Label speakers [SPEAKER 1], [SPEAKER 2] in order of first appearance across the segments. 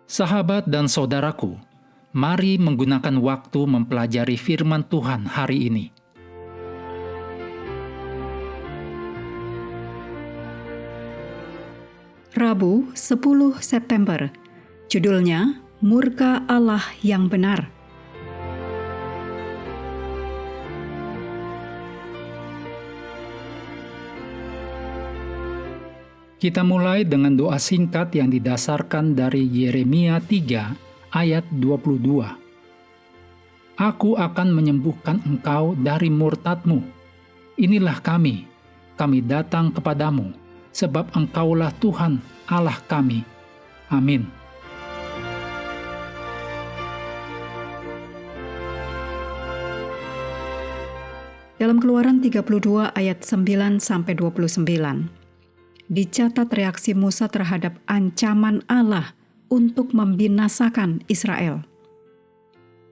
[SPEAKER 1] Sahabat dan saudaraku, mari menggunakan waktu mempelajari firman Tuhan hari ini.
[SPEAKER 2] Rabu 10 September, judulnya Murka Allah yang Benar.
[SPEAKER 1] Kita mulai dengan doa singkat yang didasarkan dari Yeremia 3 ayat 22. Aku akan menyembuhkan engkau dari murtadmu. Inilah kami datang kepadamu, sebab engkaulah Tuhan Allah kami. Amin.
[SPEAKER 2] Dalam Keluaran 32 ayat 9-29, dicatat reaksi Musa terhadap ancaman Allah untuk membinasakan Israel.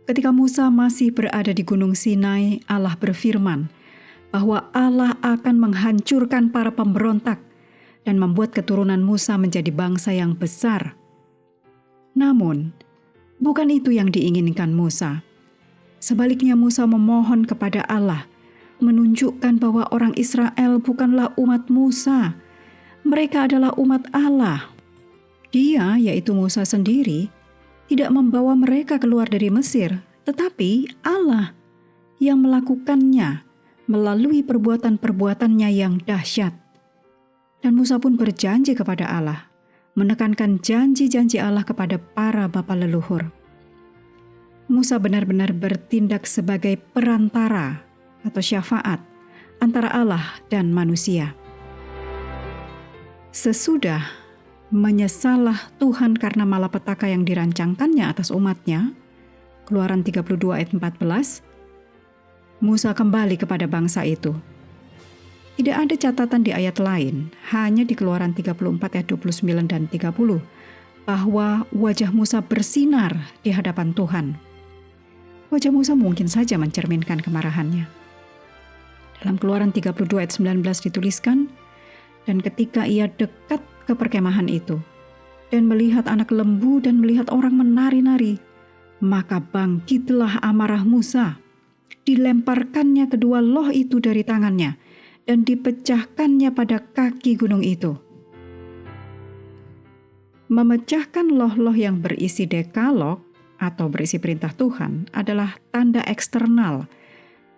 [SPEAKER 2] Ketika Musa masih berada di Gunung Sinai, Allah berfirman bahwa Allah akan menghancurkan para pemberontak dan membuat keturunan Musa menjadi bangsa yang besar. Namun, bukan itu yang diinginkan Musa. Sebaliknya Musa memohon kepada Allah, menunjukkan bahwa orang Israel bukanlah umat Musa. Mereka adalah umat Allah. Dia, yaitu Musa sendiri, tidak membawa mereka keluar dari Mesir, tetapi Allah yang melakukannya melalui perbuatan-perbuatannya yang dahsyat. Dan Musa pun berjanji kepada Allah, menekankan janji-janji Allah kepada para bapa leluhur. Musa benar-benar bertindak sebagai perantara atau syafaat antara Allah dan manusia. Sesudah menyesallah Tuhan karena malapetaka yang dirancangkannya atas umatnya, Keluaran 32 ayat 14, Musa kembali kepada bangsa itu. Tidak ada catatan di ayat lain, hanya di Keluaran 34 ayat 29 dan 30, bahwa wajah Musa bersinar di hadapan Tuhan. Wajah Musa mungkin saja mencerminkan kemarahannya. Dalam Keluaran 32 ayat 19 dituliskan, dan ketika ia dekat ke perkemahan itu, dan melihat anak lembu dan melihat orang menari-nari, maka bangkitlah amarah Musa. Dilemparkannya kedua loh itu dari tangannya, dan dipecahkannya pada kaki gunung itu. Memecahkan loh-loh yang berisi dekalog atau berisi perintah Tuhan adalah tanda eksternal,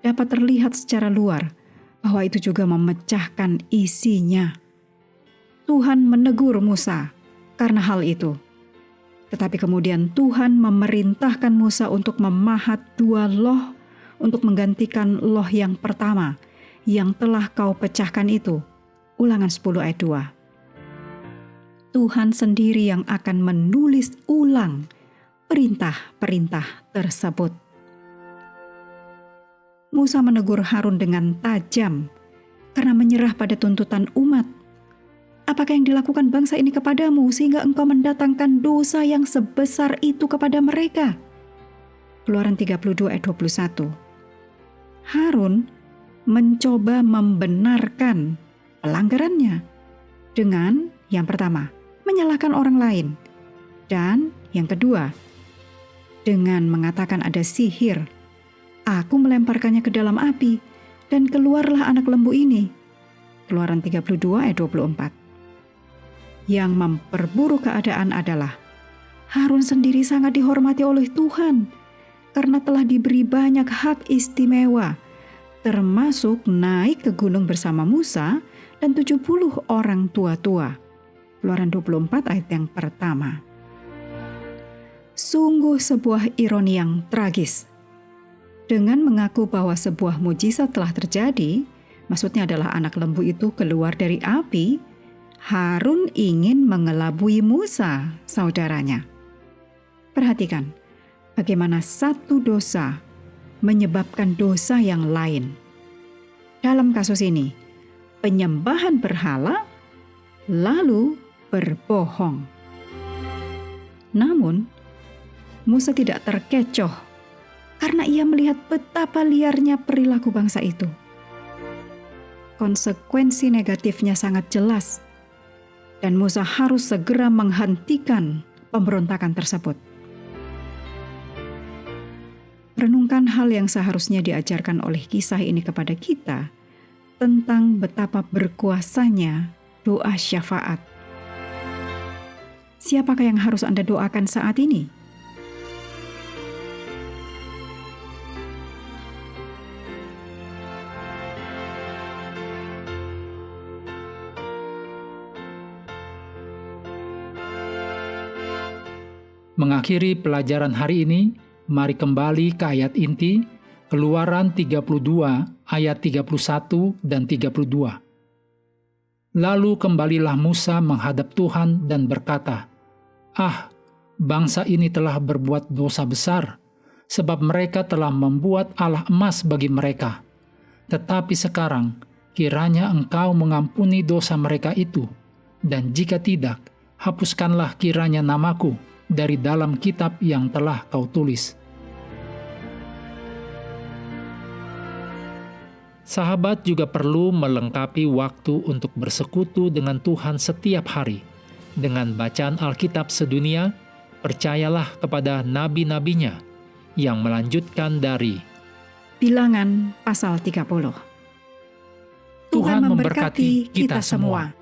[SPEAKER 2] dapat terlihat secara luar, bahwa itu juga memecahkan isinya. Tuhan menegur Musa karena hal itu. Tetapi kemudian Tuhan memerintahkan Musa untuk memahat dua loh untuk menggantikan loh yang pertama yang telah kau pecahkan itu. Ulangan 10 ayat 2. Tuhan sendiri yang akan menulis ulang perintah-perintah tersebut. Musa menegur Harun dengan tajam karena menyerah pada tuntutan umat. Apakah yang dilakukan bangsa ini kepadamu sehingga engkau mendatangkan dosa yang sebesar itu kepada mereka? Keluaran 32 ayat 21. Harun mencoba membenarkan pelanggarannya dengan yang pertama, menyalahkan orang lain. Dan yang kedua, dengan mengatakan ada sihir. Aku melemparkannya ke dalam api, dan keluarlah anak lembu ini. Keluaran 32 ayat 24. Yang memperburuk keadaan adalah Harun sendiri sangat dihormati oleh Tuhan karena telah diberi banyak hak istimewa, termasuk naik ke gunung bersama Musa dan 70 orang tua-tua. Keluaran 24 ayat yang pertama. Sungguh sebuah ironi yang tragis. Dengan mengaku bahwa sebuah mujizat telah terjadi, maksudnya adalah anak lembu itu keluar dari api, Harun ingin mengelabui Musa, saudaranya. Perhatikan, bagaimana satu dosa menyebabkan dosa yang lain. Dalam kasus ini, penyembahan berhala lalu berbohong. Namun, Musa tidak terkecoh karena ia melihat betapa liarnya perilaku bangsa itu. Konsekuensi negatifnya sangat jelas, dan Musa harus segera menghentikan pemberontakan tersebut. Renungkan hal yang seharusnya diajarkan oleh kisah ini kepada kita tentang betapa berkuasanya doa syafaat. Siapakah yang harus Anda doakan saat ini?
[SPEAKER 1] Mengakhiri pelajaran hari ini, mari kembali ke ayat inti, Keluaran 32 ayat 31 dan 32. Lalu kembalilah Musa menghadap Tuhan dan berkata, "Ah, bangsa ini telah berbuat dosa besar, sebab mereka telah membuat Allah emas bagi mereka. Tetapi sekarang, kiranya Engkau mengampuni dosa mereka itu, dan jika tidak, hapuskanlah kiranya namaku dari dalam kitab yang telah Kau tulis." Sahabat juga perlu melengkapi waktu untuk bersekutu dengan Tuhan setiap hari. Dengan bacaan Alkitab sedunia, percayalah kepada nabi-nabinya yang melanjutkan dari
[SPEAKER 2] Bilangan pasal 30.
[SPEAKER 1] Tuhan memberkati kita semua.